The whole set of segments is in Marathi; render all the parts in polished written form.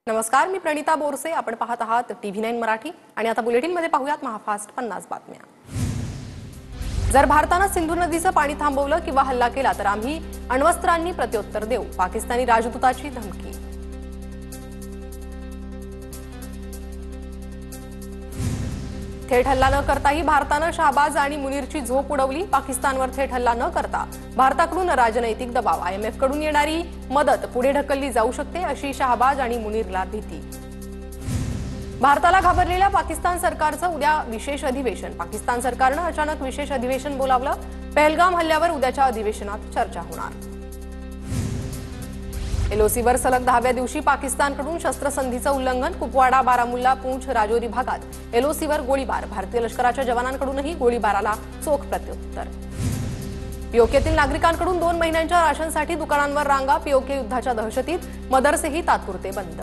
नमस्कार, मी प्रणिता बोरसे. आपण पाहत आहात TV9 मराठी आणि आता बुलेटिनमध्ये पाहूयात महाफास्ट 50 बातम्या. जर भारताने सिंधू नदीचं पाणी थांबवलं किंवा हल्ला केला तर आम्ही अण्वस्त्रांनी प्रत्युत्तर देऊ, पाकिस्तानी राजदूताची धमकी. थेट हल्ला न करताही भारताने शहबाज आणि मुनीरची झोप उडवली. पाकिस्तानवर थेट हल्ला न करता भारताकडून राजनैतिक दबाव, IMF कडून येणारी मदत पुढे ढकलली जाऊ शकते अशी शहबाज आणि मुनीरला भीती. भारताला घाबरलेल्या पाकिस्तान सरकारचं उद्या विशेष अधिवेशन. पाकिस्तान सरकारनं अचानक विशेष अधिवेशन बोलावलं. पहलगाम हल्ल्यावर उद्याच्या अधिवेशनात चर्चा होणार. LOCवर सलग 10व्या दिवशी पाकिस्तानकडून शस्त्रसंधीचं उल्लंघन. कुपवाडा, बारामुल्ला, पूंछ, राजौरी भागात LOCवर गोळीबार. भारतीय लष्कराच्या जवानांकडूनही गोळीबाराला चोख प्रत्युत्तर. POKतील नागरिकांकडून 2 महिन्यांच्या राशनसाठी दुकानांवर रांगा. POK युद्धाच्या दहशतीत मदरसेही तात्पुरते बंद.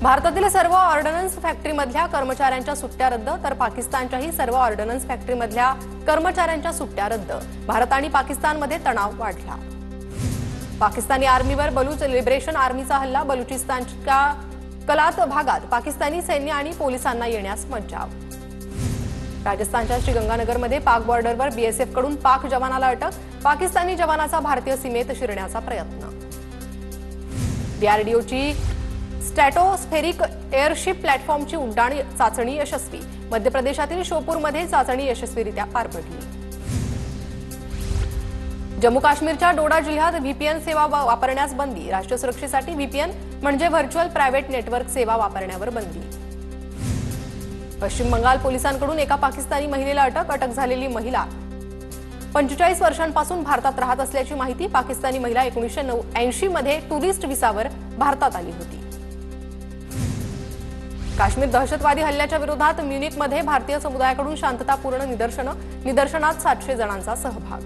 भारतातील सर्व ऑर्डनन्स फॅक्टरीमधल्या कर्मचाऱ्यांच्या सुट्ट्या रद्द तर पाकिस्तानच्याही सर्व ऑर्डनन्स फॅक्टरीमधल्या कर्मचाऱ्यांच्या सुट्ट्या रद्द. भारत आणि पाकिस्तानमध्ये तणाव वाढला. पाकिस्तानी आर्मीवर बलूच लिबरेशन आर्मीचा हल्ला. बलुचिस्तानच्या कलात भागात पाकिस्तानी सैन्य आणि पोलिसांना येण्यास मज्जाव. राजस्थानच्या श्रीगंगानगरमध्ये पाक बॉर्डरवर BSF कडून पाक जवानाला अटक. पाकिस्तानी जवानाचा भारतीय सीमेत शिरण्याचा प्रयत्न. DRDOची स्ट्रॅटोस्फेरिक एअरशिप प्लॅटफॉर्मची उड्डाण चाचणी यशस्वी. मध्य प्रदेशातील शोपूरमध्ये चाचणी यशस्वीरित्या पार पडली. जम्मू काश्मीरच्या डोडा जिल्ह्यात VPN सेवा वापरण्यास बंदी. राष्ट्रीय सुरक्षेसाठी VPN म्हणजे व्हर्च्युअल प्रायव्हेट नेटवर्क सेवा वापरण्यावर बंदी. पश्चिम बंगाल पोलिसांकडून एका पाकिस्तानी महिलेला अटक. अटक झालेली महिला 45 वर्षांपासून भारतात राहत असल्याची माहिती. पाकिस्तानी महिला 1980 मध्ये टुरिस्ट व्हिसावर भारतात आली होती. काश्मीर दहशतवादी हल्ल्याच्या विरोधात म्युनिकमध्ये भारतीय समुदायाकडून शांततापूर्ण निदर्शनात 700 जणांचा सहभाग.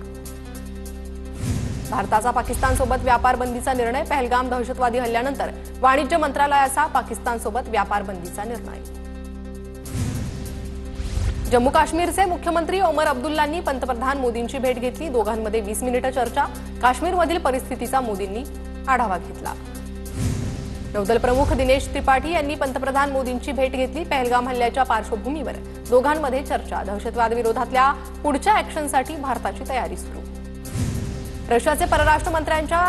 भारताचा पाकिस्तानसोबत व्यापार बंदीचा निर्णय. पहलगाम दहशतवादी हल्ल्यानंतर वाणिज्य मंत्रालयाचा पाकिस्तानसोबत व्यापार बंदीचा निर्णय. जम्मू काश्मीरचे मुख्यमंत्री ओमर अब्दुल्लांनी पंतप्रधान मोदींची भेट घेतली. दोघांमध्ये 20 मिनिटं चर्चा. काश्मीरमधील परिस्थितीचा मोदींनी आढावा घेतला. नौदल प्रमुख दिनेश त्रिपाठी यांनी पंतप्रधान मोदींची भेट घेतली. पहलगाम हल्ल्याच्या पार्श्वभूमीवर दोघांमध्ये चर्चा. दहशतवाद विरोधातल्या पुढच्या ॲक्शनसाठी भारताची तयारी सुरू. रशियाचे परराष्ट्र मंत्र्यांच्या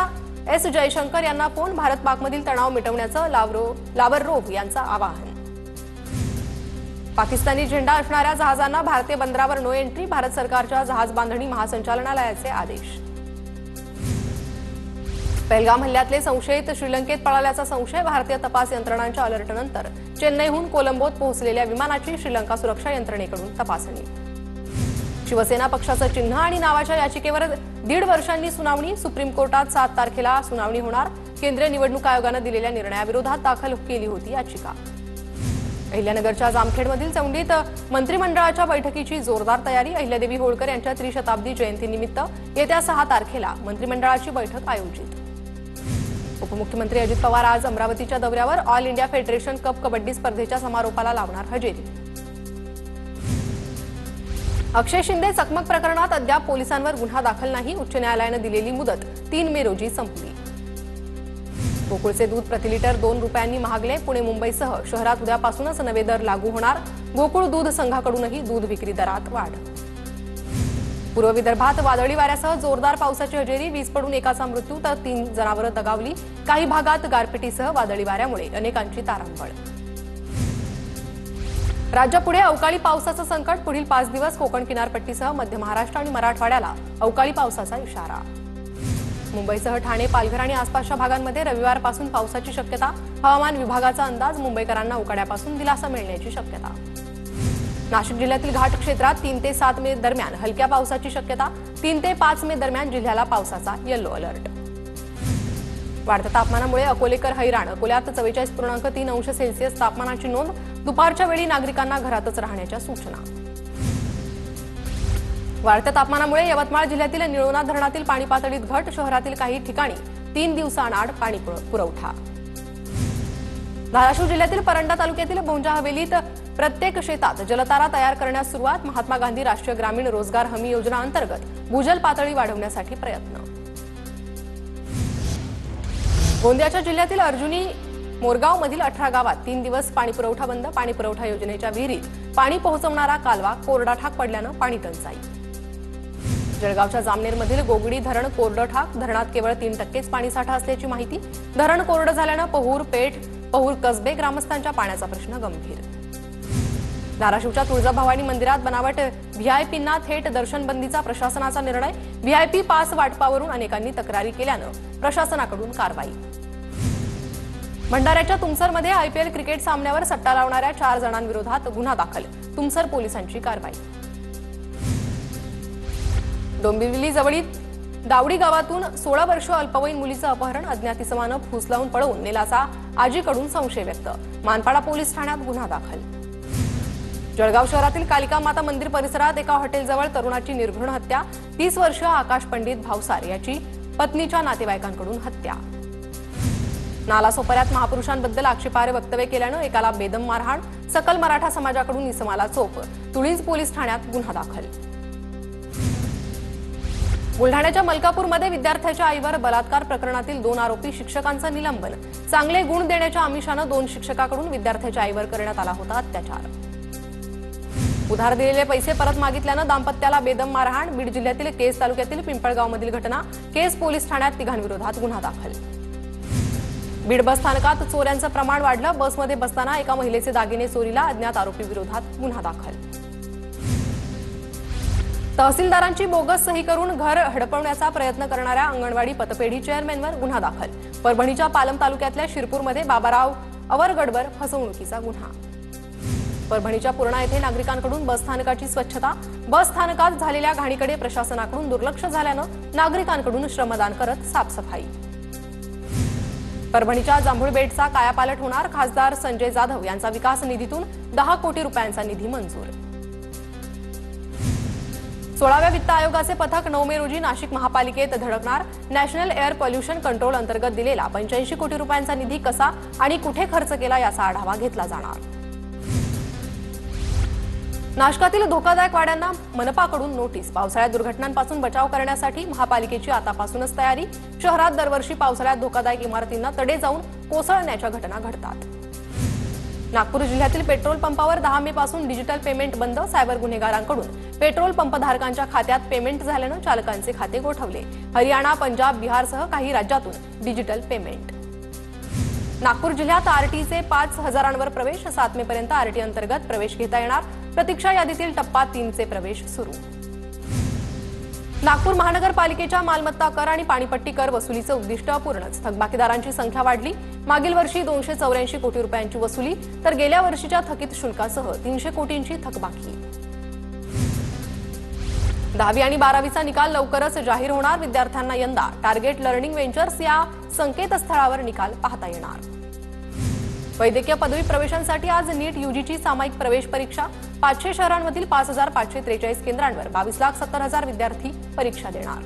S जयशंकर यांना फोन. भारत पाकमधील तणाव मिटवण्याचं लाव्हरोव्ह यांचं आवाहन. पाकिस्तानी झेंडा असणाऱ्या जहाजांना भारतीय बंदरावर नो एंट्री. भारत सरकारच्या जहाज बांधणी महासंचालनालयाचे आदेश. पहलगाम हल्ल्यातले संशयित श्रीलंकेत पळाल्याचा संशय. भारतीय तपास यंत्रणांच्या अलर्टनंतर चेन्नईहून कोलंबोत पोहोचलेल्या विमानाची श्रीलंका सुरक्षा यंत्रणेकडून तपासणी. शिवसेना पक्षाचं चिन्ह आणि नावाच्या याचिकेवर 1.5 वर्षांनी सुनावणी. सुप्रीम कोर्टात 7 तारखेला सुनावणी होणार. केंद्रीय निवडणूक आयोगानं दिलेल्या निर्णयाविरोधात दाखल केली होती याचिका. अहिल्यानगरच्या जामखेडमधील चौंडीत मंत्रिमंडळाच्या बैठकीची जोरदार तयारी. अहिल्यादेवी होळकर यांच्या त्रिशताब्दी जयंतीनिमित्त येत्या 6 तारखेला मंत्रिमंडळाची बैठक आयोजित. उपमुख्यमंत्री अजित पवार आज अमरावतीच्या दौऱ्यावर. All India federation cup kabaddi स्पर्धेच्या समारोपाला लावणार हजेरी. अक्षय शिंदे चकमक प्रकरणात अद्याप पोलिसांवर गुन्हा दाखल नाही. उच्च न्यायालयानं दिलेली मुदत 3 मे रोजी संपली. गोकुळचे दूध प्रतिलिटर 2 रुपयांनी महागले. पुणे मुंबईसह शहरात उद्यापासूनच नवे दर लागू होणार. गोकुळ दूध संघाकडूनही दूध विक्री दरात वाढ. पूर्व विदर्भात वादळी वाऱ्यासह जोरदार पावसाची हजेरी. वीज पडून एकाचा मृत्यू तर 3 जनावरं दगावली. काही भागात गारपिटीसह वादळी वाऱ्यामुळे अनेकांची तारांबळ. राज्यापुढे अवकाळी पावसाचं संकट. पुढील 5 दिवस कोकण किनारपट्टीसह मध्य महाराष्ट्र आणि मराठवाड्याला अवकाळी पावसाचा इशारा. मुंबईसह ठाणे, पालघर आणि आसपासच्या भागांमध्ये रविवारपासून पावसाची शक्यता. हवामान विभागाचा अंदाज. मुंबईकरांना उकाड्यापासून दिलासा मिळण्याची शक्यता. नाशिक जिल्ह्यातील घाट क्षेत्रात 3 ते 7 मे दरम्यान हलक्या पावसाची शक्यता. 3 ते 5 मे दरम्यान जिल्ह्याला पावसाचा येलो अलर्ट. वाढत्या तापमानामुळे अकोलेकर हैराण. अकोल्यात 44.3 अंश सेल्सिअस तापमानाची नोंद. दुपारच्या वेळी नागरिकांना घरातच राहण्याच्या सूचना. वाढत्या तापमानामुळे यवतमाळ जिल्ह्यातील निळोणा धरणातील पाणी पातळीत घट. शहरातील काही ठिकाणी 3 दिवसांआड पाणी पुरवठा. धाराशिव जिल्ह्यातील परंडा तालुक्यातील भोंजा हवेलीत प्रत्येक शेतात जलतारा तयार करण्यास सुरुवात. महात्मा गांधी राष्ट्रीय ग्रामीण रोजगार हमी योजना अंतर्गत भूजल पातळी वाढवण्यासाठी प्रयत्न. गोंदियाच्या जिल्ह्यातील अर्जुनी मोरगावमधील 18 गावात 3 दिवस पाणीपुरवठा बंद. पाणीपुरवठा योजनेच्या विहिरीत पाणी पोहोचवणारा कालवा कोरडा ठाक पडल्यानं पाणी टंचाई. जळगावच्या जामनेरमधील गोगडी धरण कोरडं ठाक. धरणात केवळ 3% पाणीसाठा असल्याची माहिती. धरण कोरडं झाल्यानं पहूर पेठ पहूर कसबे ग्रामस्थांच्या पाण्याचा प्रश्न गंभीर. धाराशिवच्या तुळजाभवानी मंदिरात बनावट व्हीआयपींना थेट दर्शन बंदीचा प्रशासनाचा निर्णय. व्हीआयपी पास वाटपावरून अनेकांनी तक्रारी केल्यानं प्रशासनाकडून कारवाई. भंडाऱ्याच्या तुमसरमध्ये आयपीएल क्रिकेट सामन्यावर सट्टा लावणाऱ्या 4 जणांविरोधात गुन्हा दाखल. तुमसर पोलिसांची कारवाई. डोंबिवली जवळील दावडी गावातून 16 वर्ष अल्पवयीन मुलीचं अपहरण. अज्ञात इसमानं फूस लावून पळवून नेल्याचा आजीकडून संशय व्यक्त. मानपाडा पोलीस ठाण्यात गुन्हा दाखल. जळगाव शहरातील कालिका माता मंदिर परिसरात एका हॉटेलजवळ तरुणाची निर्घृण हत्या. 30 वर्षीय आकाश पंडित भावसार याची पत्नीच्या नातेवाईकांकडून हत्या. नालासोपाऱ्यात महापुरुषांबद्दल आक्षेपार्ह वक्तव्य केल्यानं एकाला बेदम मारहाण. सकल मराठा समाजाकडून इसमाला चोप. तुळीज पोलीस ठाण्यात गुन्हा दाखल. बुलढाण्याच्या मलकापूरमध्ये विद्यार्थ्याच्या आईवर बलात्कार प्रकरणातील 2 आरोपी शिक्षकांचं निलंबन. चांगले गुण देण्याच्या आमिषानं 2 शिक्षकाकडून विद्यार्थ्याच्या आईवर करण्यात आला होता अत्याचार. उधार दिलेले पैसे परत मागितल्यानं दाम्पत्याला बेदम मारहाण. बीड जिल्ह्यातील केज तालुक्यातील पिंपळगावमधील घटना. केज पोलीस ठाण्यात तिघांविरोधात गुन्हा दाखल. बीड बस स्थानकात चोऱ्यांचं प्रमाण वाढलं. बसमध्ये बसताना एका महिलेचे दागिने चोरीला. अज्ञात आरोपी विरोधात गुन्हा दाखल. तहसीलदारांची बोगस सही करून घर हडपवण्याचा प्रयत्न करणाऱ्या अंगणवाडी पतपेढी चेअरमॅनवर गुन्हा दाखल. परभणीच्या पालम तालुक्यातल्या शिरपूरमध्ये बाबाराव अवरगडवर फसवणुकीचा गुन्हा. परभणीच्या पूर्णा येथे नागरिकांकडून बसस्थानकाची स्वच्छता. बसस्थानकात झालेल्या घाणीकडे प्रशासनाकडून दुर्लक्ष झाल्यानं नागरिकांकडून श्रमदान करत साफसफाई. परभणीच्या जांभूळबेटचा कायापालट होणार. खासदार संजय जाधव यांचा विकास निधीतून 10 कोटी रुपयांचा निधी मंजूर. 16व्या वित्त आयोगाचे पथक 9 मे रोजी नाशिक महापालिकेत धडकणार. नॅशनल एअर पॉल्युशन कंट्रोल अंतर्गत दिलेला 85 कोटी रुपयांचा निधी कसा आणि कुठे खर्च केला याचा आढावा घेतला जाणार. नाशकातील धोकादायक वाड्यांना मनपाकडून नोटीस. पावसाळ्यात दुर्घटनांपासून बचाव करण्यासाठी महापालिकेची आतापासूनच तयारी. शहरात दरवर्षी पावसाळ्यात धोकादायक इमारतींना तडे जाऊन कोसळण्याच्या घटना घडतात. नागपूर जिल्ह्यातील पेट्रोल पंपावर 10 मे पासून डिजिटल पेमेंट बंद. सायबर गुन्हेगारांकडून पेट्रोल पंपधारकांच्या खात्यात पेमेंट झाल्यानं चालकांचे खाते गोठवले. हरियाणा, पंजाब, बिहारसह काही राज्यातून डिजिटल पेमेंट. नागपूर जिल्ह्यात आरटीचे 5,000वर प्रवेश. 7 मे पर्यंत आरटी अंतर्गत प्रवेश घेता येणार. प्रतीक्षा यादीतील टप्पा 3चे प्रवेश सुरू. नागपूर महानगरपालिकेच्या मालमत्ता कर आणि पाणीपट्टी कर वसुलीचं उद्दिष्ट अपूर्णच. थकबाकीदारांची संख्या वाढली. मागील वर्षी 284 कोटी रुपयांची वसुली तर गेल्या वर्षीच्या थकीत शुल्कासह 300 कोटींची थकबाकी. 10वी आणि 12वीचा निकाल लवकरच जाहीर होणार. विद्यार्थ्यांना यंदा टार्गेट लर्निंग वेंचर्स या संकेतस्थळावर निकाल पाहता येणार. वैद्यकीय पदवी प्रवेशांसाठी आज नीट यूजीची सामायिक प्रवेश परीक्षा. 500 शहरांमधील 5,543 केंद्रांवर 22,70,000 विद्यार्थी परीक्षा देणार.